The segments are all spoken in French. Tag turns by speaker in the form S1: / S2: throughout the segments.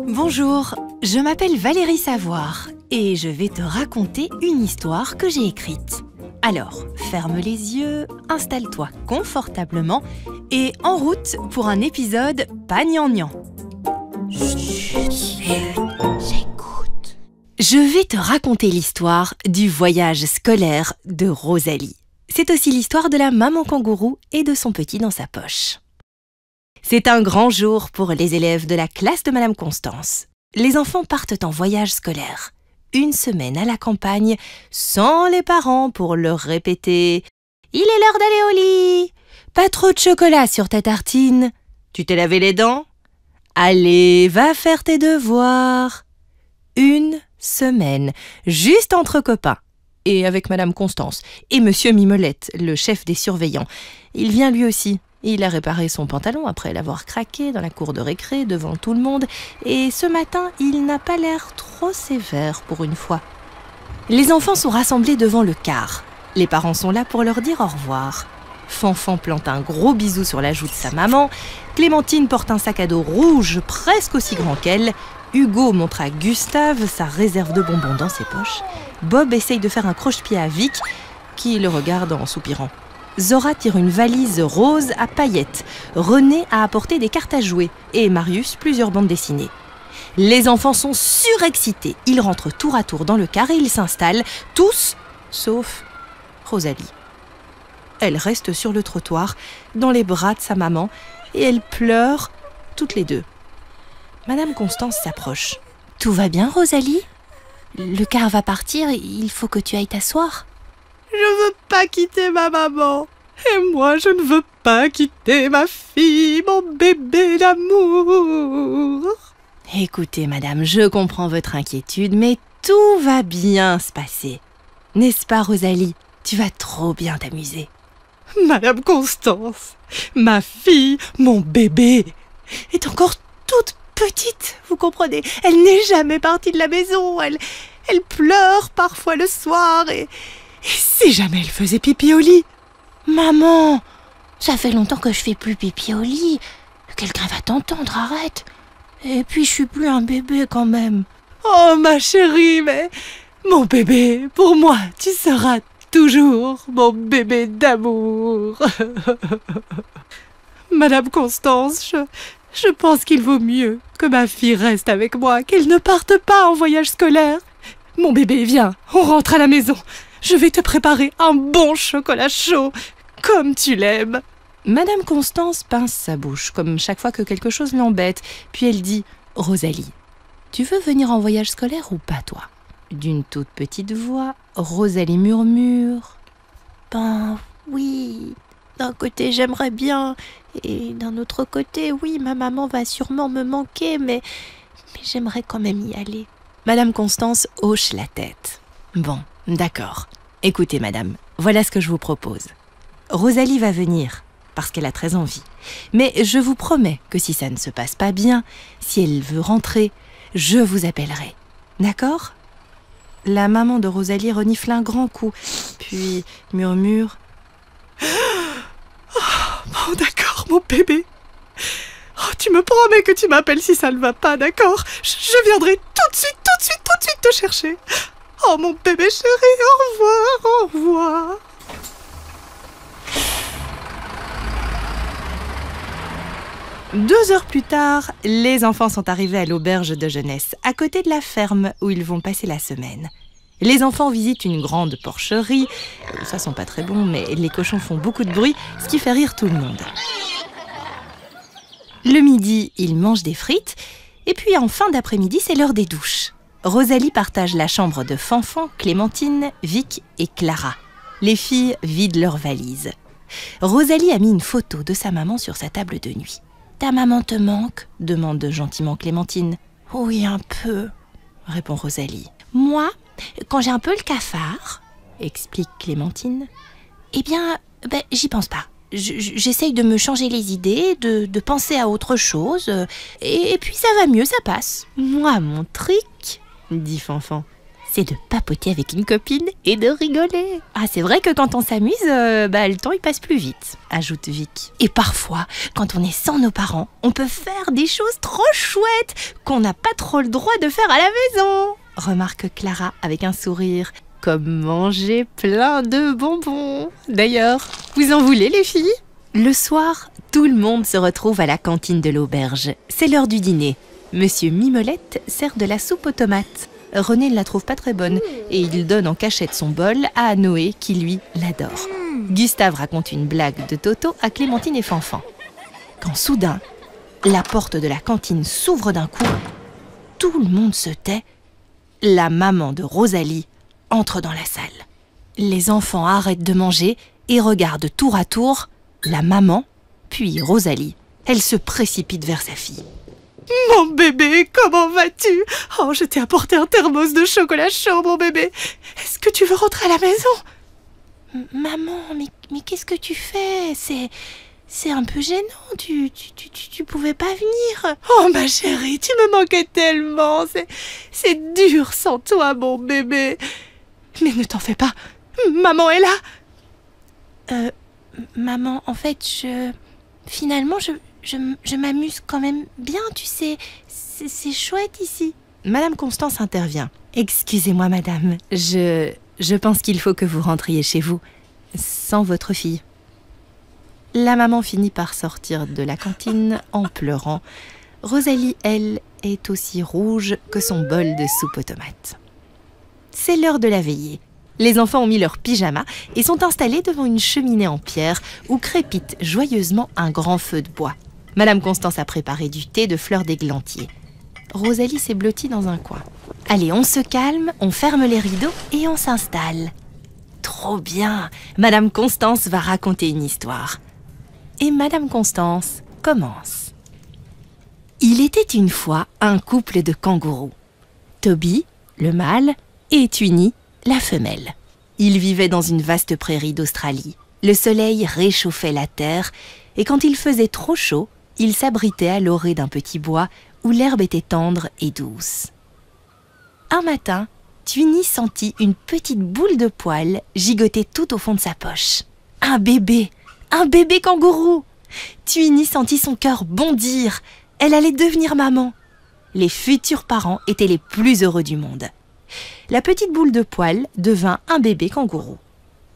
S1: Bonjour, je m'appelle Valérie Savoir et je vais te raconter une histoire que j'ai écrite. Alors, ferme les yeux, installe-toi confortablement et en route pour un épisode pas gnangnan. J'écoute. Je vais te raconter l'histoire du voyage scolaire de Rosalie. C'est aussi l'histoire de la maman kangourou et de son petit dans sa poche. C'est un grand jour pour les élèves de la classe de Madame Constance. Les enfants partent en voyage scolaire. Une semaine à la campagne, sans les parents pour leur répéter « Il est l'heure d'aller au lit ! Pas trop de chocolat sur ta tartine. Tu t'es lavé les dents ? Allez, va faire tes devoirs !» Une semaine, juste entre copains. Et avec Madame Constance et Monsieur Mimolette, le chef des surveillants. Il vient lui aussi. Il a réparé son pantalon après l'avoir craqué dans la cour de récré devant tout le monde. Et ce matin, il n'a pas l'air trop sévère pour une fois. Les enfants sont rassemblés devant le car. Les parents sont là pour leur dire au revoir. Fanfan plante un gros bisou sur la joue de sa maman. Clémentine porte un sac à dos rouge presque aussi grand qu'elle. Hugo montre à Gustave sa réserve de bonbons dans ses poches. Bob essaye de faire un croche-pied à Vic, qui le regarde en soupirant. Zora tire une valise rose à paillettes. René a apporté des cartes à jouer et Marius plusieurs bandes dessinées. Les enfants sont surexcités. Ils rentrent tour à tour dans le car et ils s'installent, tous sauf Rosalie. Elle reste sur le trottoir, dans les bras de sa maman, et elle pleure toutes les deux. Madame Constance s'approche. « Tout va bien, Rosalie ? Le car va partir, il faut que tu ailles t'asseoir. »
S2: « Je veux pas quitter ma maman. Et moi, je ne veux pas quitter ma fille, mon bébé d'amour. »
S1: Écoutez, madame, je comprends votre inquiétude, mais tout va bien se passer. N'est-ce pas, Rosalie ? Tu vas trop bien t'amuser.
S2: Madame Constance, ma fille, mon bébé, est encore toute petite, vous comprenez ? Elle n'est jamais partie de la maison. Elle pleure parfois le soir et si jamais elle faisait pipi au lit.
S3: Maman, ça fait longtemps que je fais plus pipi au lit. Quelqu'un va t'entendre, arrête. Et puis je suis plus un bébé quand même.
S2: Oh ma chérie, mais mon bébé, pour moi, tu seras toujours mon bébé d'amour. Madame Constance, je pense qu'il vaut mieux que ma fille reste avec moi, qu'elle ne parte pas en voyage scolaire. Mon bébé, viens, on rentre à la maison. Je vais te préparer un bon chocolat chaud, comme tu l'aimes.
S1: Madame Constance pince sa bouche, comme chaque fois que quelque chose l'embête. Puis elle dit « Rosalie, tu veux venir en voyage scolaire ou pas, toi ?» D'une toute petite voix, Rosalie murmure
S3: « Ben oui, d'un côté j'aimerais bien, et d'un autre côté, oui, ma maman va sûrement me manquer, mais j'aimerais quand même y aller. »
S1: Madame Constance hoche la tête. « Bon, d'accord. Écoutez, madame, voilà ce que je vous propose. Rosalie va venir, parce qu'elle a très envie. Mais je vous promets que si ça ne se passe pas bien, si elle veut rentrer, je vous appellerai. D'accord ?» La maman de Rosalie renifle un grand coup, puis murmure
S2: « Oh, bon, d'accord, mon bébé. Oh, tu me promets que tu m'appelles si ça ne va pas, d'accord ? Je viendrai tout de suite te chercher. Oh, mon bébé chéri, au revoir. »
S1: 2 heures plus tard, les enfants sont arrivés à l'auberge de jeunesse, à côté de la ferme où ils vont passer la semaine. Les enfants visitent une grande porcherie. Ça sent pas très bon, mais les cochons font beaucoup de bruit, ce qui fait rire tout le monde. Le midi, ils mangent des frites. Et puis en fin d'après-midi, c'est l'heure des douches. Rosalie partage la chambre de Fanfan, Clémentine, Vic et Clara. Les filles vident leurs valises. Rosalie a mis une photo de sa maman sur sa table de nuit. « Ta maman te manque ?» demande gentiment Clémentine.
S3: « Oui, un peu, »
S1: répond Rosalie.
S3: « Moi, quand j'ai un peu le cafard, »
S1: explique Clémentine,
S3: « eh bien, j'y pense pas. J'essaye de me changer les idées, de penser à autre chose, et puis ça va mieux, ça passe. »
S1: « Moi, mon trick, dit Fanfan, c'est de papoter avec une copine et de rigoler. Ah, c'est vrai que quand on s'amuse, le temps il passe plus vite, ajoute Vic. Et parfois, quand on est sans nos parents, on peut faire des choses trop chouettes qu'on n'a pas trop le droit de faire à la maison, remarque Clara avec un sourire. Comme manger plein de bonbons. D'ailleurs, vous en voulez les filles? Le soir, tout le monde se retrouve à la cantine de l'auberge. C'est l'heure du dîner. Monsieur Mimolette sert de la soupe aux tomates. René ne la trouve pas très bonne et il donne en cachette son bol à Noé qui, lui, l'adore. Gustave raconte une blague de Toto à Clémentine et Fanfan. Quand soudain, la porte de la cantine s'ouvre d'un coup, tout le monde se tait. La maman de Rosalie entre dans la salle. Les enfants arrêtent de manger et regardent tour à tour la maman, puis Rosalie. Elle se précipite vers sa fille.
S2: Mon bébé, comment vas-tu? Oh, je t'ai apporté un thermos de chocolat chaud, mon bébé. Est-ce que tu veux rentrer à la maison?
S3: Maman, mais qu'est-ce que tu fais? C'est un peu gênant, tu pouvais pas venir.
S2: Oh ma chérie, tu me manquais tellement. C'est dur sans toi, mon bébé. Mais ne t'en fais pas, maman est là.
S3: Maman, en fait, finalement, je m'amuse quand même bien, tu sais. C'est chouette ici.
S1: Madame Constance intervient. Excusez-moi, madame, je pense qu'il faut que vous rentriez chez vous, sans votre fille. La maman finit par sortir de la cantine en pleurant. Rosalie, elle, est aussi rouge que son bol de soupe aux tomates. C'est l'heure de la veillée. Les enfants ont mis leurs pyjamas et sont installés devant une cheminée en pierre où crépite joyeusement un grand feu de bois. Madame Constance a préparé du thé de fleurs d'églantier. Rosalie s'est blottie dans un coin. Allez, on se calme, on ferme les rideaux et on s'installe. Trop bien! Madame Constance va raconter une histoire. Et Madame Constance commence. Il était une fois un couple de kangourous. Toby, le mâle, et Twinny, la femelle. Ils vivaient dans une vaste prairie d'Australie. Le soleil réchauffait la terre et quand il faisait trop chaud, ils s'abritaient à l'orée d'un petit bois où l'herbe était tendre et douce. Un matin, Twinny sentit une petite boule de poils gigoter tout au fond de sa poche. Un bébé kangourou! Twinny sentit son cœur bondir. Elle allait devenir maman. Les futurs parents étaient les plus heureux du monde. La petite boule de poils devint un bébé kangourou.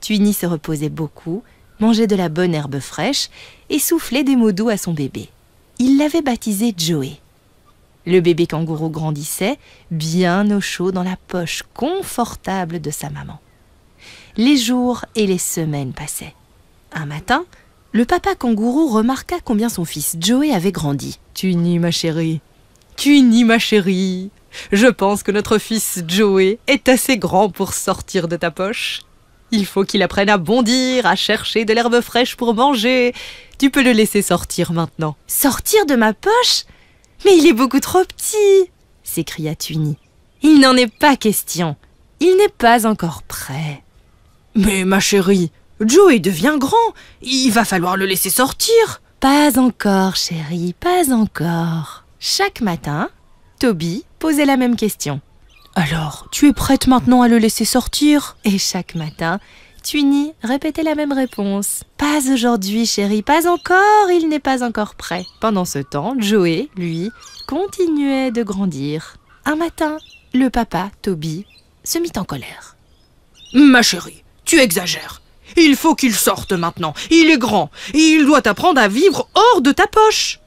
S1: Twinny se reposait beaucoup, mangeait de la bonne herbe fraîche et soufflait des mots doux à son bébé. Il l'avait baptisé Joey. Le bébé kangourou grandissait, bien au chaud dans la poche confortable de sa maman. Les jours et les semaines passaient. Un matin, le papa kangourou remarqua combien son fils Joey avait grandi. « Twinny, ma chérie, je pense que notre fils Joey est assez grand pour sortir de ta poche. Il faut qu'il apprenne à bondir, à chercher de l'herbe fraîche pour manger. Tu peux le laisser sortir maintenant. »« Sortir de ma poche ? Mais il est beaucoup trop petit !» s'écria Twinny. « Il n'en est pas question. Il n'est pas encore prêt. »« Mais ma chérie, Joey devient grand. Il va falloir le laisser sortir. »« Pas encore, chérie, pas encore. » Chaque matin, Toby posait la même question. « Alors, tu es prête maintenant à le laisser sortir ?» Et chaque matin, Twinny répétait la même réponse. « Pas aujourd'hui, chérie, pas encore, il n'est pas encore prêt. » Pendant ce temps, Joey, lui, continuait de grandir. Un matin, le papa, Toby, se mit en colère. « Ma chérie, tu exagères. Il faut qu'il sorte maintenant. Il est grand et il doit apprendre à vivre hors de ta poche.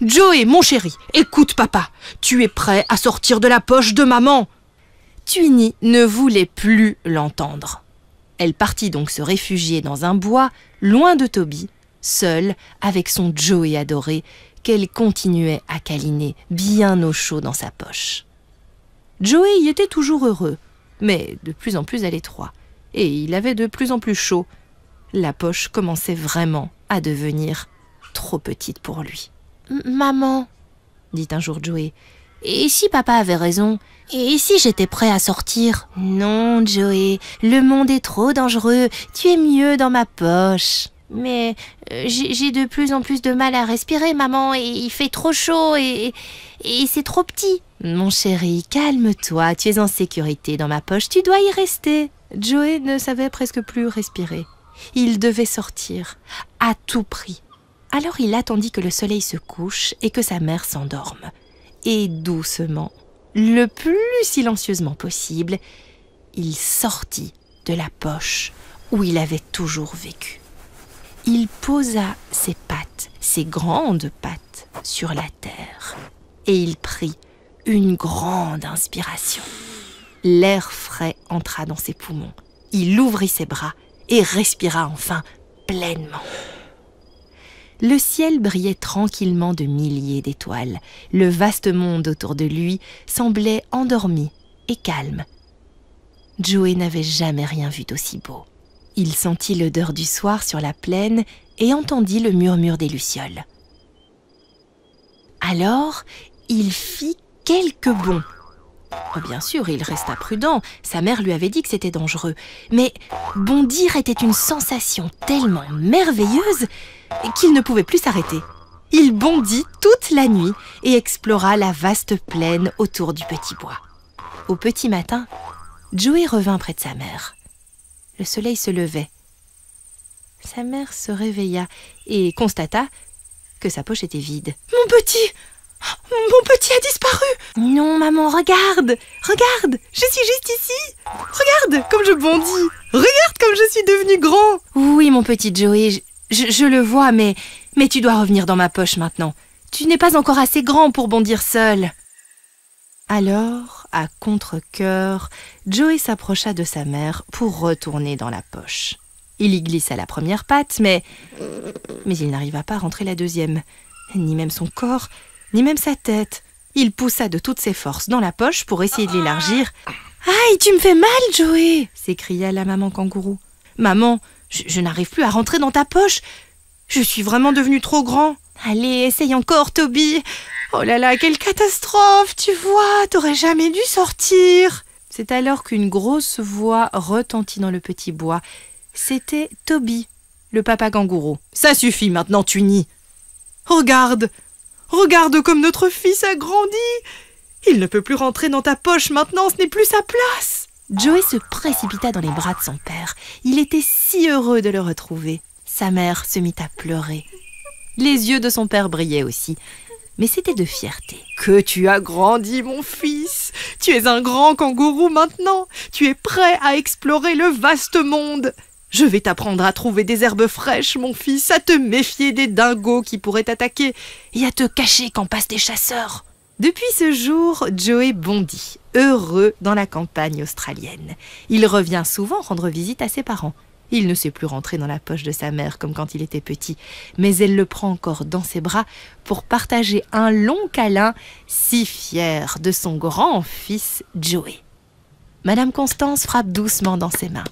S1: Joey, mon chéri, écoute papa. Tu es prêt à sortir de la poche de maman. » Twinny ne voulait plus l'entendre. Elle partit donc se réfugier dans un bois, loin de Toby, seule avec son Joey adoré, qu'elle continuait à câliner bien au chaud dans sa poche. Joey y était toujours heureux, mais de plus en plus à l'étroit, et il avait de plus en plus chaud. La poche commençait vraiment à devenir trop petite pour lui.
S3: « Maman, »
S1: dit un jour Joey,
S3: « et si papa avait raison? Et si j'étais prêt à sortir ?»«
S1: Non, Joey, le monde est trop dangereux. Tu es mieux dans ma poche. »
S3: Mais j'ai de plus en plus de mal à respirer, maman, et il fait trop chaud et c'est trop petit.
S1: Mon chéri, calme-toi, tu es en sécurité dans ma poche, tu dois y rester. Joey ne savait presque plus respirer. Il devait sortir, à tout prix. Alors il attendit que le soleil se couche et que sa mère s'endorme. Et doucement, le plus silencieusement possible, il sortit de la poche où il avait toujours vécu. Il posa ses pattes, ses grandes pattes, sur la terre et il prit une grande inspiration. L'air frais entra dans ses poumons. Il ouvrit ses bras et respira enfin pleinement. Le ciel brillait tranquillement de milliers d'étoiles. Le vaste monde autour de lui semblait endormi et calme. Joey n'avait jamais rien vu d'aussi beau. Il sentit l'odeur du soir sur la plaine et entendit le murmure des lucioles. Alors, il fit quelques bonds. Oh, bien sûr, il resta prudent. Sa mère lui avait dit que c'était dangereux. Mais bondir était une sensation tellement merveilleuse qu'il ne pouvait plus s'arrêter. Il bondit toute la nuit et explora la vaste plaine autour du petit bois. Au petit matin, Joey revint près de sa mère. Le soleil se levait. Sa mère se réveilla et constata que sa poche était vide.
S2: Mon petit a disparu.
S1: Non, maman, regarde, regarde,
S2: je suis juste ici. Regarde comme je bondis. Regarde comme je suis devenu grand.
S1: Oui, mon petit Joey, je le vois, mais tu dois revenir dans ma poche maintenant. Tu n'es pas encore assez grand pour bondir seul. Alors, à contre-cœur, Joey s'approcha de sa mère pour retourner dans la poche. Il y glissa la première patte, mais il n'arriva pas à rentrer la deuxième. Ni même son corps, ni même sa tête. Il poussa de toutes ses forces dans la poche pour essayer de l'élargir.
S2: « Aïe, tu me fais mal, Joey !»
S1: s'écria la maman kangourou. « Maman, je n'arrive plus à rentrer dans ta poche. Je suis vraiment devenu trop grand. Allez, essaye encore, Toby. »
S2: Oh là là, quelle catastrophe, tu vois, t'aurais jamais dû sortir.
S1: C'est alors qu'une grosse voix retentit dans le petit bois. C'était Toby, le papa kangourou.
S2: Ça suffit maintenant, tu nies. Regarde comme notre fils a grandi. Il ne peut plus rentrer dans ta poche maintenant, ce n'est plus sa place.
S1: Joey se précipita dans les bras de son père. Il était si heureux de le retrouver. Sa mère se mit à pleurer. Les yeux de son père brillaient aussi. Mais c'était de fierté.
S2: Que tu as grandi, mon fils. Tu es un grand kangourou maintenant. Tu es prêt à explorer le vaste monde. Je vais t'apprendre à trouver des herbes fraîches, mon fils, à te méfier des dingos qui pourraient t'attaquer et à te cacher quand passent des chasseurs.
S1: Depuis ce jour, Joey bondit, heureux dans la campagne australienne. Il revient souvent rendre visite à ses parents. Il ne sait plus rentrer dans la poche de sa mère comme quand il était petit, mais elle le prend encore dans ses bras pour partager un long câlin, si fier de son grand-fils Joey. Madame Constance frappe doucement dans ses mains.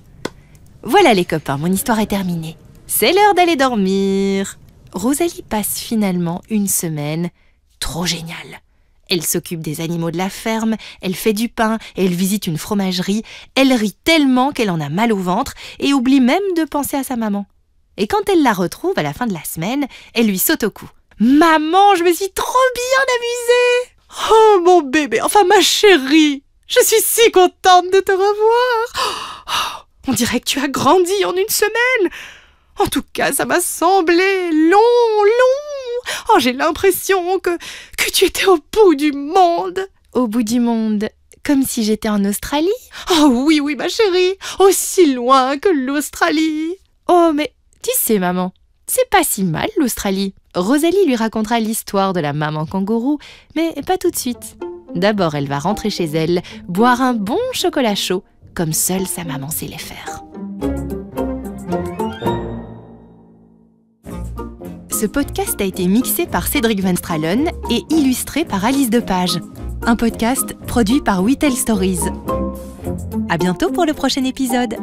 S1: Voilà les copains, mon histoire est terminée. C'est l'heure d'aller dormir. Rosalie passe finalement une semaine trop géniale. Elle s'occupe des animaux de la ferme, elle fait du pain, elle visite une fromagerie, elle rit tellement qu'elle en a mal au ventre et oublie même de penser à sa maman. Et quand elle la retrouve à la fin de la semaine, elle lui saute au cou. « Maman, je me suis trop bien amusée !»«
S2: Oh mon bébé, enfin ma chérie, je suis si contente de te revoir. On dirait que tu as grandi en une semaine. En tout cas, ça m'a semblé long. Oh, j'ai l'impression que tu étais au bout du monde. »
S1: Au bout du monde, comme si j'étais en Australie?
S2: Oh oui, ma chérie, aussi loin que l'Australie.
S1: Oh, mais tu sais, maman, c'est pas si mal l'Australie. Rosalie lui racontera l'histoire de la maman kangourou, mais pas tout de suite. D'abord, elle va rentrer chez elle, boire un bon chocolat chaud, comme seule sa maman sait les faire. Ce podcast a été mixé par Cédric Van Stralen et illustré par Alice Depage. Un podcast produit par We Tell Stories. À bientôt pour le prochain épisode.